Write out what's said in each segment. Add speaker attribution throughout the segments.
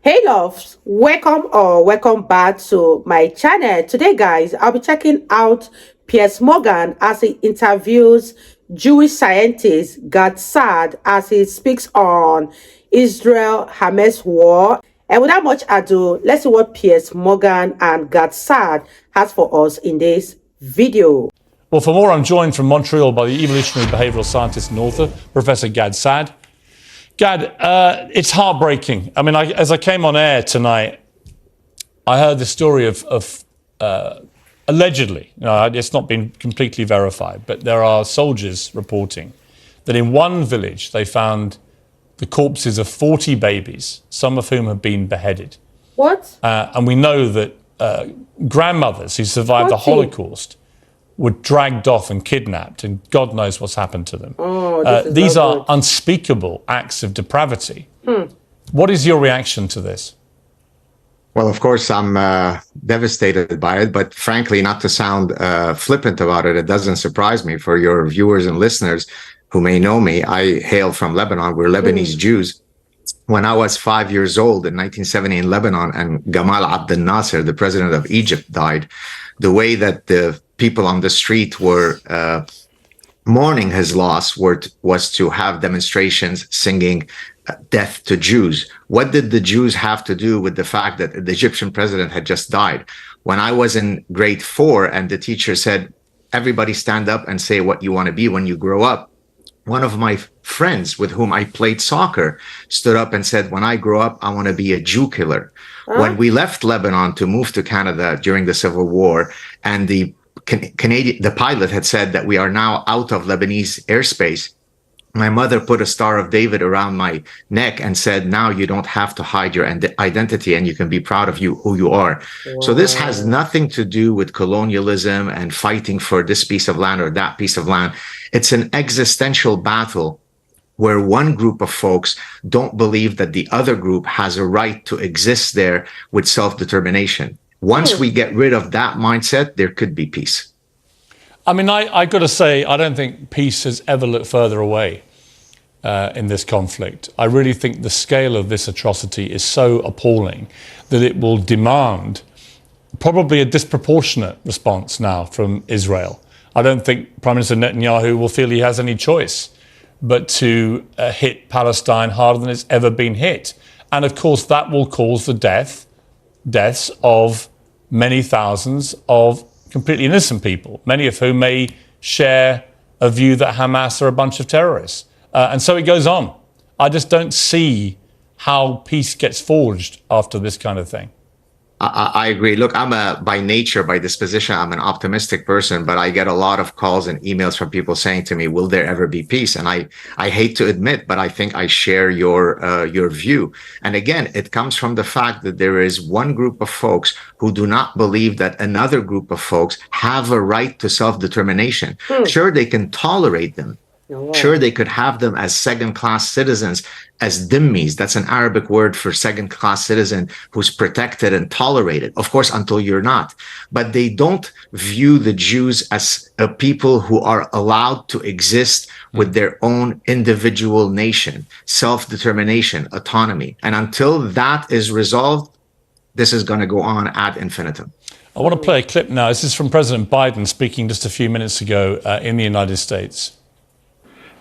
Speaker 1: Hey loves, welcome or welcome back to my channel. Today guys, I'll be checking out Piers Morgan as he interviews Jewish scientist Saad as he speaks on Israel-Hamas war. And without much ado, let's see what Piers Morgan and Saad has for us in this video.
Speaker 2: Well, for more, I'm joined from Montreal by the evolutionary behavioral scientist and author, Professor Saad. Gad, it's heartbreaking. I mean, as I came on air tonight, I heard the story of allegedly, it's not been completely verified, but there are soldiers reporting that in one village they found the corpses of 40 babies, some of whom have been beheaded.
Speaker 1: What?
Speaker 2: And we know that grandmothers who survived
Speaker 1: 40?
Speaker 2: the Holocaust were dragged off and kidnapped, and God knows what's happened to them. These are unspeakable acts of depravity. What is your reaction to this?
Speaker 3: Well, of course, I'm devastated by it, but frankly, not to sound flippant about it, it doesn't surprise me. For your viewers and listeners who may know me, I hail from Lebanon. We're Lebanese Jews. When I was 5 years old in 1970 in Lebanon and Gamal Abdel Nasser, the president of Egypt, died, the way that the people on the street were mourning his loss was to have demonstrations singing death to Jews. What did the Jews have to do with the fact that the Egyptian president had just died? When I was in grade 4 and the teacher said, everybody stand up and say what you want to be when you grow up, one of my friends with whom I played soccer stood up and said, when I grow up, I want to be a Jew killer. When we left Lebanon to move to Canada during the Civil War, and the pilot had said that we are now out of Lebanese airspace, my mother put a Star of David around my neck and said, now you don't have to hide your identity and you can be proud of who you are. Wow. So this has nothing to do with colonialism and fighting for this piece of land or that piece of land. It's an existential battle where one group of folks don't believe that the other group has a right to exist there with self-determination. Once we get rid of that mindset, there could be peace.
Speaker 2: I mean, I got to say, I don't think peace has ever looked further away in this conflict. I really think the scale of this atrocity is so appalling that it will demand probably a disproportionate response now from Israel. I don't think Prime Minister Netanyahu will feel he has any choice but to hit Palestine harder than it's ever been hit. And of course, that will cause the deaths of many thousands of completely innocent people, many of whom may share a view that Hamas are a bunch of terrorists. And so it goes on. I just don't see how peace gets forged after this kind of thing.
Speaker 3: I agree. Look, by nature, by disposition, I'm an optimistic person, but I get a lot of calls and emails from people saying to me, will there ever be peace? And I hate to admit, but I think I share your view. And again, it comes from the fact that there is one group of folks who do not believe that another group of folks have a right to self-determination. Sure, they can tolerate them. Sure, they could have them as second-class citizens, as dhimmis. That's an Arabic word for second-class citizen who's protected and tolerated, of course, until you're not. But they don't view the Jews as a people who are allowed to exist with their own individual nation, self-determination, autonomy. And until that is resolved, this is going to go on ad infinitum.
Speaker 2: I want to play a clip now. This is from President Biden speaking just a few minutes ago in the United States.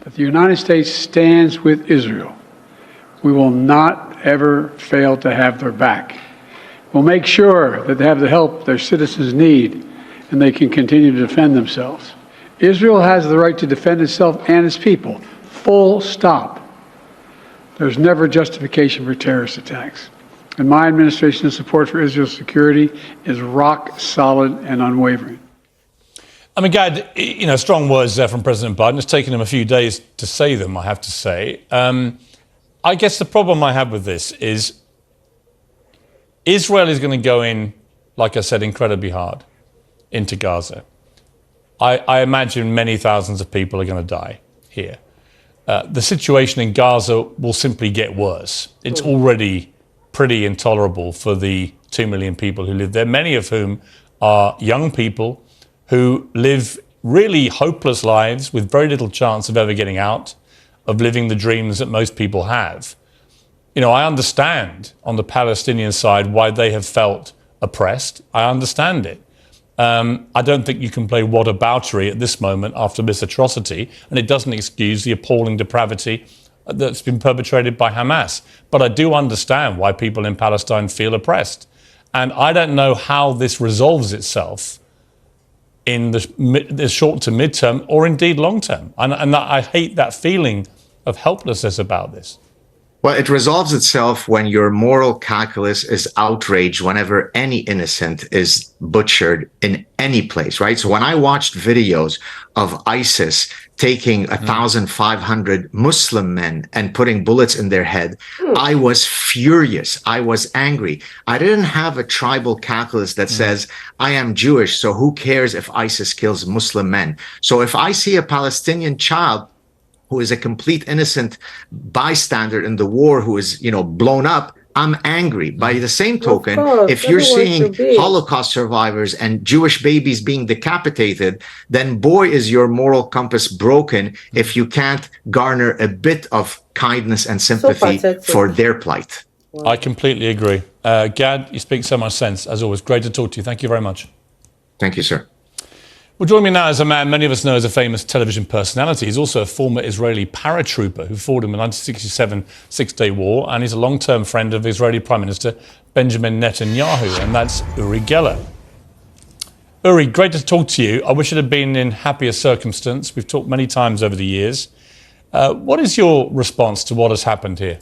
Speaker 4: That the United States stands with Israel. We will not ever fail to have their back. We'll make sure that they have the help their citizens need and they can continue to defend themselves. Israel has the right to defend itself and its people. Full stop. There's never justification for terrorist attacks. And my administration's support for Israel's security is rock solid and unwavering.
Speaker 2: I mean, Gad, strong words there from President Biden. It's taken him a few days to say them, I have to say. I guess the problem I have with this is Israel is going to go in, like I said, incredibly hard into Gaza. I imagine many thousands of people are going to die here. The situation in Gaza will simply get worse. It's already pretty intolerable for the 2 million people who live there, many of whom are young people who live really hopeless lives with very little chance of ever getting out, of living the dreams that most people have. I understand on the Palestinian side why they have felt oppressed. I understand it. I don't think you can play whataboutery at this moment after this atrocity, and it doesn't excuse the appalling depravity that's been perpetrated by Hamas. But I do understand why people in Palestine feel oppressed. And I don't know how this resolves itself in the short to mid-term or indeed long-term. And I hate that feeling of helplessness about this.
Speaker 3: Well, it resolves itself when your moral calculus is outraged whenever any innocent is butchered in any place, right? So when I watched videos of ISIS taking 1,500 Muslim men and putting bullets in their head, I was furious. I was angry. I didn't have a tribal calculus that says, I am Jewish, so who cares if ISIS kills Muslim men? So if I see a Palestinian child who is a complete innocent bystander in the war, who is, blown up, I'm angry. By the same token, if you're seeing Holocaust survivors and Jewish babies being decapitated, then boy, is your moral compass broken if you can't garner a bit of kindness and sympathy for their plight.
Speaker 2: I completely agree. Gad, you speak so much sense. As always, great to talk to you. Thank you very much.
Speaker 3: Thank you, sir.
Speaker 2: Well, joining me now is a man many of us know as a famous television personality. He's also a former Israeli paratrooper who fought in the 1967 Six-Day War, and he's a long-term friend of Israeli Prime Minister Benjamin Netanyahu, and that's Uri Geller. Uri, great to talk to you. I wish it had been in happier circumstance. We've talked many times over the years. What is your response to what has happened here?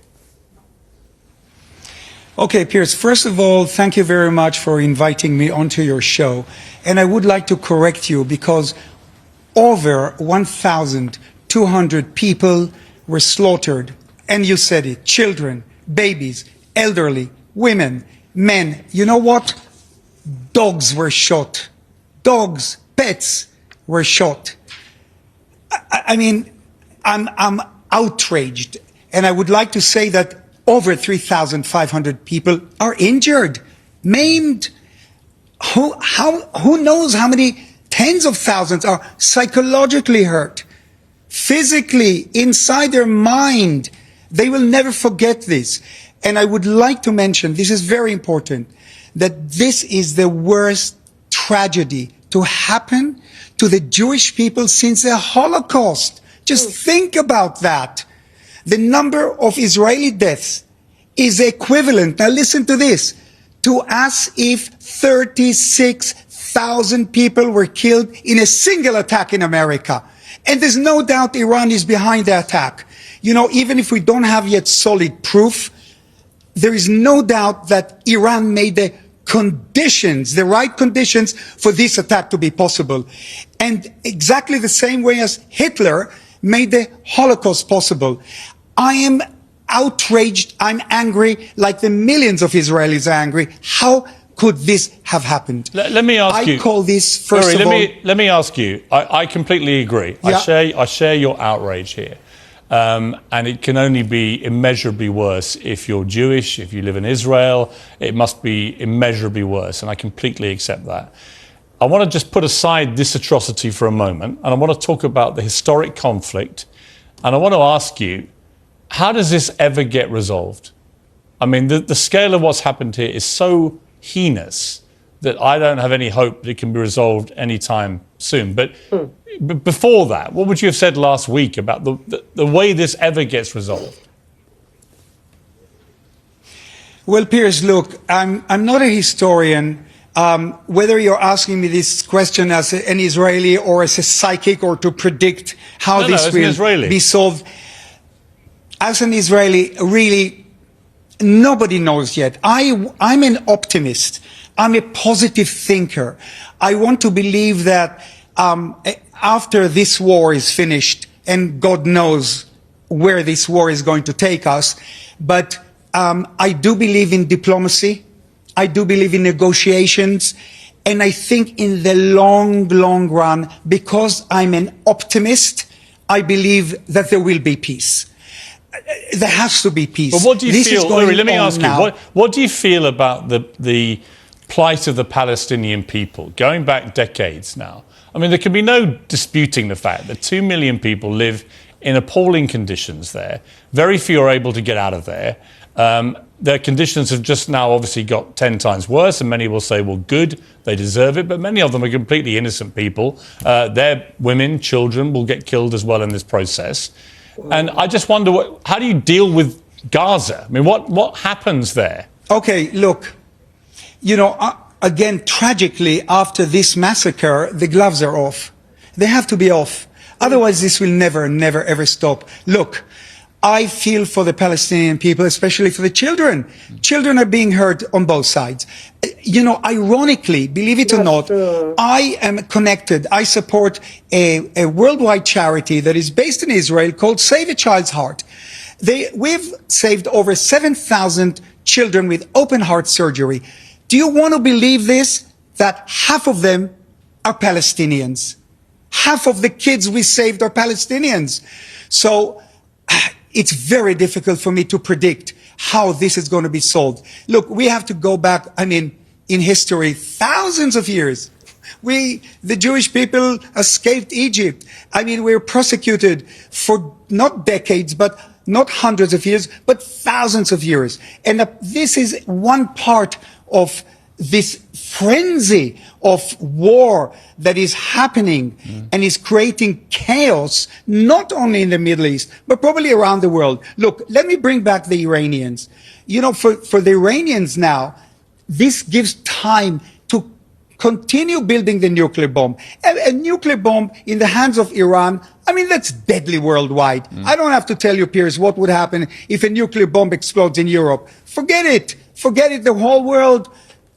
Speaker 5: Okay, Piers, first of all, thank you very much for inviting me onto your show. And I would like to correct you because over 1,200 people were slaughtered. And you said it, children, babies, elderly, women, men. You know what? Dogs were shot. Dogs, pets were shot. I mean, I'm outraged. And I would like to say that over 3,500 people are injured, maimed. Who knows how many tens of thousands are psychologically hurt, physically, inside their mind. They will never forget this. And I would like to mention, this is very important, that this is the worst tragedy to happen to the Jewish people since the Holocaust. Just think about that. The number of Israeli deaths is equivalent, now listen to this, to as if 36,000 people were killed in a single attack in America. And there's no doubt Iran is behind the attack. Even if we don't have yet solid proof, there is no doubt that Iran made the conditions, the right conditions for this attack to be possible. And exactly the same way as Hitler made the Holocaust possible. I am outraged, I'm angry, like the millions of Israelis are angry. How could this have happened?
Speaker 2: Let me ask you.
Speaker 5: I call this, first of all...
Speaker 2: Let me ask you. I completely agree.
Speaker 5: Yeah.
Speaker 2: I share your outrage here. And it can only be immeasurably worse if you're Jewish, if you live in Israel. It must be immeasurably worse, and I completely accept that. I want to just put aside this atrocity for a moment, and I want to talk about the historic conflict, and I want to ask you, how does this ever get resolved? I mean, the scale of what's happened here is so heinous that I don't have any hope that it can be resolved anytime soon. But before that, what would you have said last week about the way this ever gets resolved?
Speaker 5: Well, Piers, look, I'm not a historian. Whether you're asking me this question as an Israeli or as a psychic or to predict how this will be solved, as an Israeli, really, nobody knows yet. I'm an optimist. I'm a positive thinker. I want to believe that after this war is finished, and God knows where this war is going to take us, but I do believe in diplomacy. I do believe in negotiations. And I think in the long, long run, because I'm an optimist, I believe that there will be peace. There has to be peace.
Speaker 2: But what do you feel? Uri, let me ask you. What do you feel about the plight of the Palestinian people going back decades now? I mean, there can be no disputing the fact that 2 million people live in appalling conditions there. Very few are able to get out of there. Their conditions have just now obviously got 10 times worse, and many will say, well, good, they deserve it, but many of them are completely innocent people. Their women, children will get killed as well in this process. And I just wonder, how do you deal with Gaza? I mean, what happens there?
Speaker 5: Okay, look, again, tragically, after this massacre, the gloves are off. They have to be off. Otherwise, this will never, never, ever stop. Look, I feel for the Palestinian people, especially for the children. Children are being hurt on both sides. Ironically, believe it or not, I am connected. I support a worldwide charity that is based in Israel called Save a Child's Heart. We've saved over 7,000 children with open heart surgery. Do you want to believe this? That half of them are Palestinians. Half of the kids we saved are Palestinians. So it's very difficult for me to predict how this is going to be solved. Look, we have to go back, in history, thousands of years. The Jewish people escaped Egypt. We were persecuted for not decades, but not hundreds of years, but thousands of years. And this is one part of this frenzy of war that is happening and is creating chaos, not only in the Middle East, but probably around the world. Look, let me bring back the Iranians. For the Iranians now, this gives time to continue building the nuclear bomb. A nuclear bomb in the hands of Iran, that's deadly worldwide. I don't have to tell you, Piers, what would happen if a nuclear bomb explodes in Europe. Forget it. Forget it. The whole world,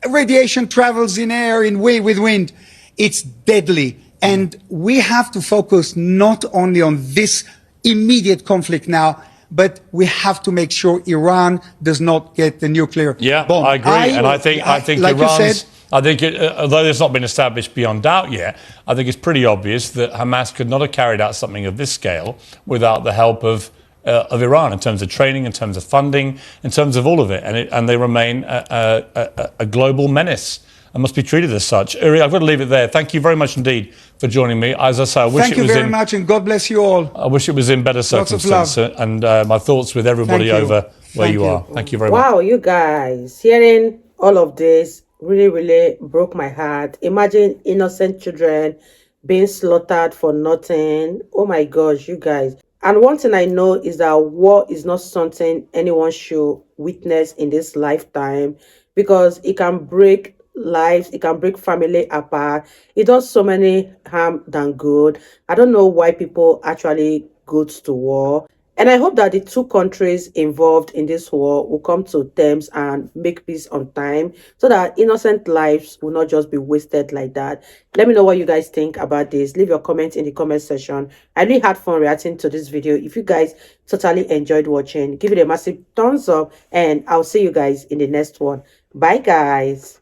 Speaker 5: radiation travels in air, with wind. It's deadly. And we have to focus not only on this immediate conflict now, but we have to make sure Iran does not get the nuclear bomb.
Speaker 2: I agree. And I think
Speaker 5: like
Speaker 2: Iran's, although it's not been established beyond doubt yet, I think it's pretty obvious that Hamas could not have carried out something of this scale without the help of Iran, in terms of training, in terms of funding, in terms of all of it. And they remain a global menace and must be treated as such. Uri, I've got to leave it there. Thank you very much indeed for joining me. As I say, I wish
Speaker 5: Thank you very much, and God bless you all.
Speaker 2: I wish it was in better circumstances. And my thoughts with everybody over where you are. Thank you very much.
Speaker 1: Wow, you guys, hearing all of this really, really broke my heart. Imagine innocent children being slaughtered for nothing. Oh my gosh, you guys. And one thing I know is that war is not something anyone should witness in this lifetime, because it can break lives, it can break family apart. It does so many harm than good. I don't know why people actually go to war. And I hope that the two countries involved in this war will come to terms and make peace on time, so that innocent lives will not just be wasted like that. Let me know what you guys think about this. Leave your comments in the comment section. I really had fun reacting to this video. If you guys totally enjoyed watching, give it a massive thumbs up, and I'll see you guys in the next one. Bye, guys.